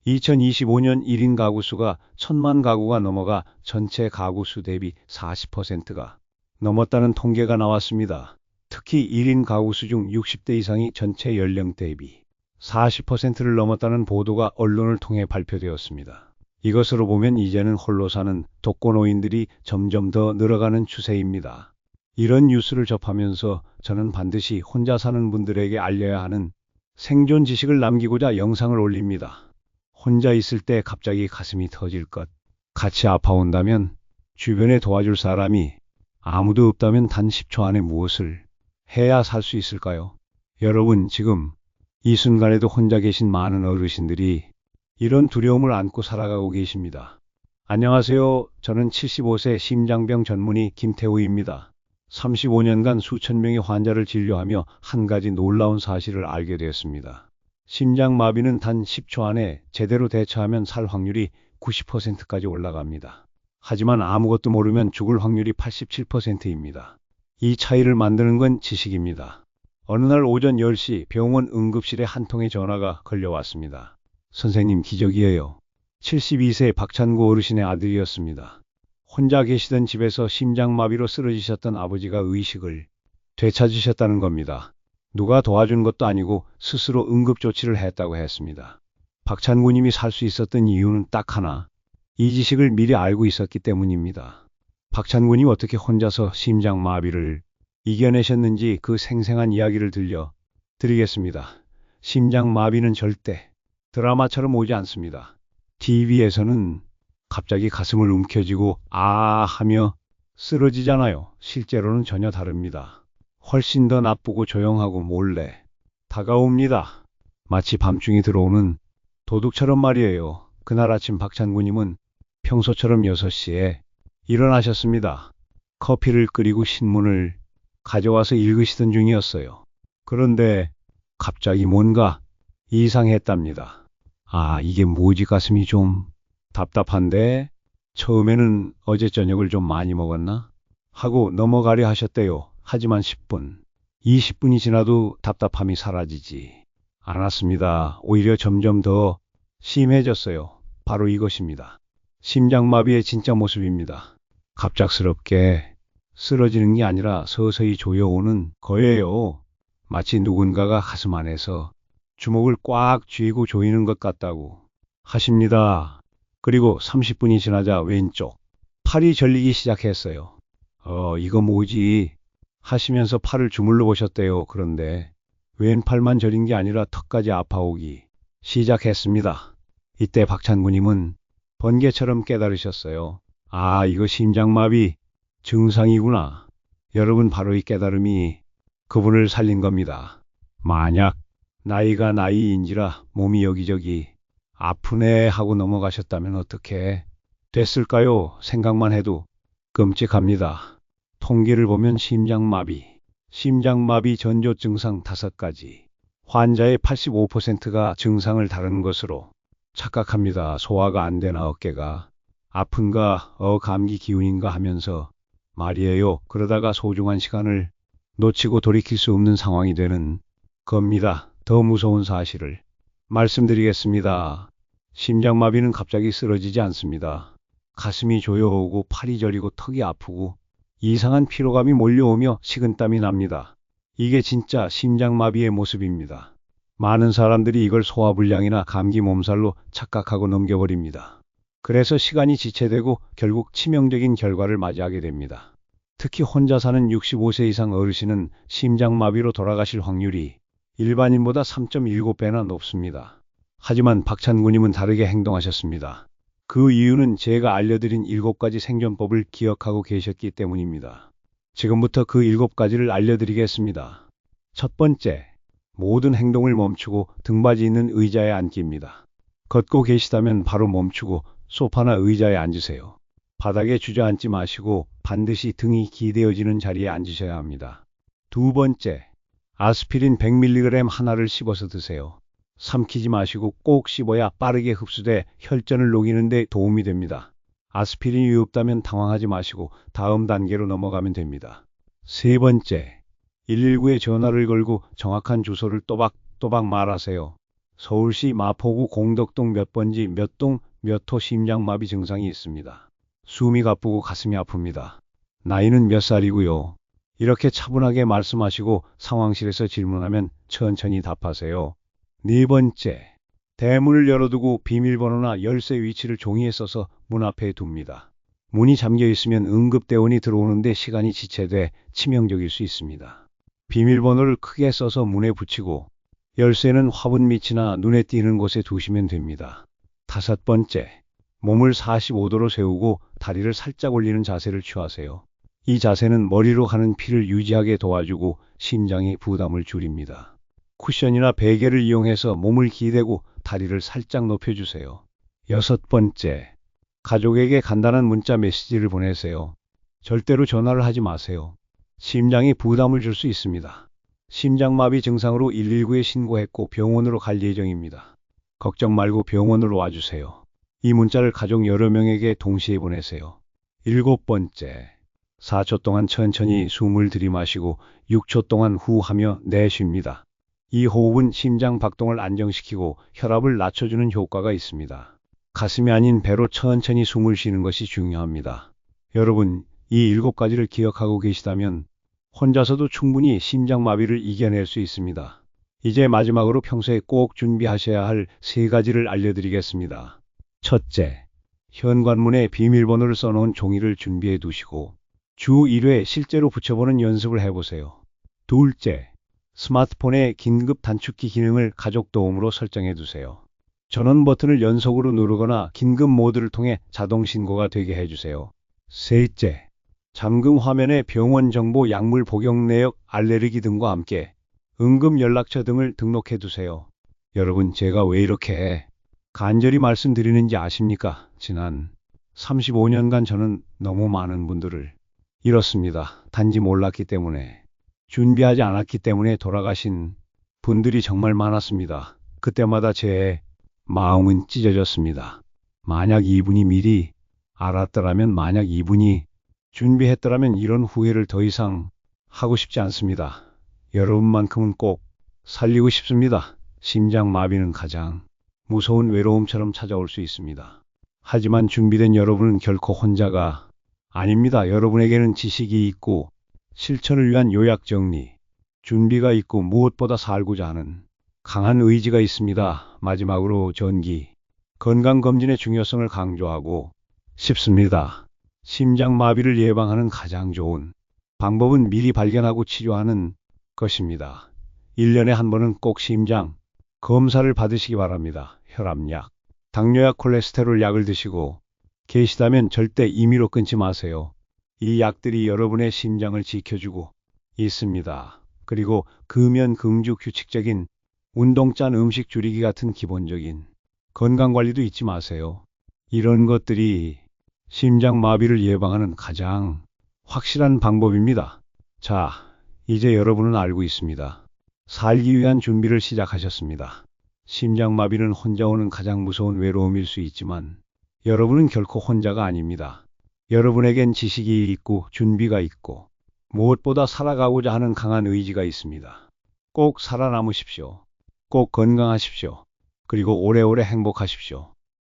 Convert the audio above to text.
2025년 1인 가구 수가 1000만 가구가 넘어가 전체 가구 수 대비 40%가 넘었다는 통계가 나왔습니다. 특히 1인 가구 수 중 60대 이상이 전체 연령 대비 40%를 넘었다는 보도가 언론을 통해 발표되었습니다. 이것으로 보면 이제는 홀로 사는 독거노인들이 점점 더 늘어가는 추세입니다. 이런 뉴스를 접하면서 저는 반드시 혼자 사는 분들에게 알려야 하는 생존 지식을 남기고자 영상을 올립니다. 혼자 있을 때 갑자기 가슴이 터질 것, 같이 아파온다면, 주변에 도와줄 사람이 아무도 없다면 단 10초 안에 무엇을 해야 살 수 있을까요? 여러분, 지금 이 순간에도 혼자 계신 많은 어르신들이 이런 두려움을 안고 살아가고 계십니다. 안녕하세요. 저는 75세 심장병 전문의 김태우입니다. 35년간 수천 명의 환자를 진료하며 한 가지 놀라운 사실을 알게 되었습니다. 심장마비는 단 10초 안에 제대로 대처하면 살 확률이 90%까지 올라갑니다. 하지만 아무것도 모르면 죽을 확률이 87%입니다. 이 차이를 만드는 건 지식입니다. 어느 날 오전 10시 병원 응급실에 한 통의 전화가 걸려왔습니다. 선생님, 기적이에요. 72세 박찬구 어르신의 아들이었습니다. 혼자 계시던 집에서 심장마비로 쓰러지셨던 아버지가 의식을 되찾으셨다는 겁니다. 누가 도와준 것도 아니고 스스로 응급조치를 했다고 했습니다. 박찬구님이 살 수 있었던 이유는 딱 하나, 이 지식을 미리 알고 있었기 때문입니다. 박찬구님 어떻게 혼자서 심장마비를 이겨내셨는지 그 생생한 이야기를 들려드리겠습니다. 심장마비는 절대 드라마처럼 오지 않습니다. TV에서는 갑자기 가슴을 움켜쥐고 아 하며 쓰러지잖아요. 실제로는 전혀 다릅니다. 훨씬 더 나쁘고 조용하고 몰래 다가옵니다. 마치 밤중에 들어오는 도둑처럼 말이에요. 그날 아침 박찬구님은 평소처럼 6시에 일어나셨습니다. 커피를 끓이고 신문을 가져와서 읽으시던 중이었어요. 그런데 갑자기 뭔가 이상했답니다. 아, 이게 뭐지? 가슴이 좀 답답한데? 처음에는 어제 저녁을 좀 많이 먹었나? 하고 넘어가려 하셨대요. 하지만 10분, 20분이 지나도 답답함이 사라지지 않았습니다. 오히려 점점 더 심해졌어요. 바로 이것입니다. 심장마비의 진짜 모습입니다. 갑작스럽게 쓰러지는 게 아니라 서서히 조여오는 거예요. 마치 누군가가 가슴 안에서 주먹을 꽉 쥐고 조이는 것 같다고 하십니다. 그리고 30분이 지나자 왼쪽 팔이 저리기 시작했어요. 이거 뭐지? 하시면서 팔을 주물러 보셨대요. 그런데 왼팔만 저린 게 아니라 턱까지 아파오기 시작했습니다. 이때 박찬구님은 번개처럼 깨달으셨어요. 아, 이거 심장마비 증상이구나. 여러분, 바로 이 깨달음이 그분을 살린 겁니다. 만약 나이가 나이인지라 몸이 여기저기 아프네 하고 넘어가셨다면 어떻게 됐을까요? 생각만 해도 끔찍합니다. 통계를 보면 심장마비 전조 증상 5가지, 환자의 85%가 증상을 다른 것으로 착각합니다. 소화가 안 되나 어깨가 아픈가 감기 기운인가 하면서 말이에요. 그러다가 소중한 시간을 놓치고 돌이킬 수 없는 상황이 되는 겁니다. 더 무서운 사실을 말씀드리겠습니다. 심장마비는 갑자기 쓰러지지 않습니다. 가슴이 조여오고 팔이 저리고 턱이 아프고 이상한 피로감이 몰려오며 식은땀이 납니다. 이게 진짜 심장마비의 모습입니다. 많은 사람들이 이걸 소화불량이나 감기 몸살로 착각하고 넘겨버립니다. 그래서 시간이 지체되고 결국 치명적인 결과를 맞이하게 됩니다. 특히 혼자 사는 65세 이상 어르신은 심장마비로 돌아가실 확률이 일반인보다 3.7배나 높습니다. 하지만 박찬구님은 다르게 행동하셨습니다. 그 이유는 제가 알려드린 7가지 생존법을 기억하고 계셨기 때문입니다. 지금부터 그 7가지를 알려드리겠습니다. 첫 번째, 모든 행동을 멈추고 등받이 있는 의자에 앉기입니다. 걷고 계시다면 바로 멈추고 소파나 의자에 앉으세요. 바닥에 주저앉지 마시고 반드시 등이 기대어지는 자리에 앉으셔야 합니다. 두 번째, 아스피린 100mg 하나를 씹어서 드세요. 삼키지 마시고 꼭 씹어야 빠르게 흡수돼 혈전을 녹이는 데 도움이 됩니다. 아스피린이 없다면 당황하지 마시고 다음 단계로 넘어가면 됩니다. 세 번째, 119에 전화를 걸고 정확한 주소를 또박또박 말하세요. 서울시 마포구 공덕동 몇 번지 몇 동 몇 호 심장마비 증상이 있습니다. 숨이 가쁘고 가슴이 아픕니다. 나이는 몇 살이고요. 이렇게 차분하게 말씀하시고 상황실에서 질문하면 천천히 답하세요. 네 번째, 대문을 열어두고 비밀번호나 열쇠 위치를 종이에 써서 문 앞에 둡니다. 문이 잠겨 있으면 응급대원이 들어오는데 시간이 지체돼 치명적일 수 있습니다. 비밀번호를 크게 써서 문에 붙이고 열쇠는 화분 밑이나 눈에 띄는 곳에 두시면 됩니다. 다섯 번째, 몸을 45도로 세우고 다리를 살짝 올리는 자세를 취하세요. 이 자세는 머리로 가는 피를 유지하게 도와주고 심장의 부담을 줄입니다. 쿠션이나 베개를 이용해서 몸을 기대고 다리를 살짝 높여주세요. 여섯 번째, 가족에게 간단한 문자 메시지를 보내세요. 절대로 전화를 하지 마세요. 심장에 부담을 줄 수 있습니다. 심장마비 증상으로 119에 신고했고 병원으로 갈 예정입니다. 걱정 말고 병원으로 와주세요. 이 문자를 가족 여러 명에게 동시에 보내세요. 일곱 번째, 4초 동안 천천히 숨을 들이마시고 6초 동안 후하며 내쉽니다. 이 호흡은 심장 박동을 안정시키고 혈압을 낮춰주는 효과가 있습니다. 가슴이 아닌 배로 천천히 숨을 쉬는 것이 중요합니다. 여러분, 이 7가지를 기억하고 계시다면 혼자서도 충분히 심장마비를 이겨낼 수 있습니다. 이제 마지막으로 평소에 꼭 준비하셔야 할 3가지를 알려드리겠습니다. 첫째, 현관문에 비밀번호를 써놓은 종이를 준비해 두시고 주 1회 실제로 붙여보는 연습을 해보세요. 둘째, 스마트폰의 긴급 단축키 기능을 가족 도움으로 설정해 두세요. 전원 버튼을 연속으로 누르거나 긴급 모드를 통해 자동 신고가 되게 해주세요. 셋째, 잠금 화면에 병원 정보, 약물 복용 내역, 알레르기 등과 함께 응급 연락처 등을 등록해 두세요. 여러분, 제가 왜 이렇게 간절히 말씀드리는지 아십니까? 지난 35년간 저는 너무 많은 분들을 잃었습니다. 단지 몰랐기 때문에, 준비하지 않았기 때문에 돌아가신 분들이 정말 많았습니다. 그때마다 제 마음은 찢어졌습니다. 만약 이분이 미리 알았더라면, 만약 이분이 준비했더라면 이런 후회를 더 이상 하고 싶지 않습니다. 여러분만큼은 꼭 살리고 싶습니다. 심장마비는 가장 무서운 외로움처럼 찾아올 수 있습니다. 하지만 준비된 여러분은 결코 혼자가 아닙니다. 여러분에게는 지식이 있고 실천을 위한 요약 정리, 준비가 있고 무엇보다 살고자 하는 강한 의지가 있습니다. 마지막으로 정기 건강검진의 중요성을 강조하고 싶습니다. 심장마비를 예방하는 가장 좋은 방법은 미리 발견하고 치료하는 것입니다. 1년에 한 번은 꼭 심장 검사를 받으시기 바랍니다. 혈압약, 당뇨약, 콜레스테롤 약을 드시고 계시다면 절대 임의로 끊지 마세요. 이 약들이 여러분의 심장을 지켜주고 있습니다. 그리고 금연, 금주, 규칙적인 운동, 짠 음식 줄이기 같은 기본적인 건강관리도 잊지 마세요. 이런 것들이 심장마비를 예방하는 가장 확실한 방법입니다. 자, 이제 여러분은 알고 있습니다. 살기 위한 준비를 시작하셨습니다. 심장마비는 혼자 오는 가장 무서운 외로움일 수 있지만 여러분은 결코 혼자가 아닙니다. 여러분에겐 지식이 있고 준비가 있고 무엇보다 살아가고자 하는 강한 의지가 있습니다. 꼭 살아남으십시오. 꼭 건강하십시오. 그리고 오래오래 행복하십시오.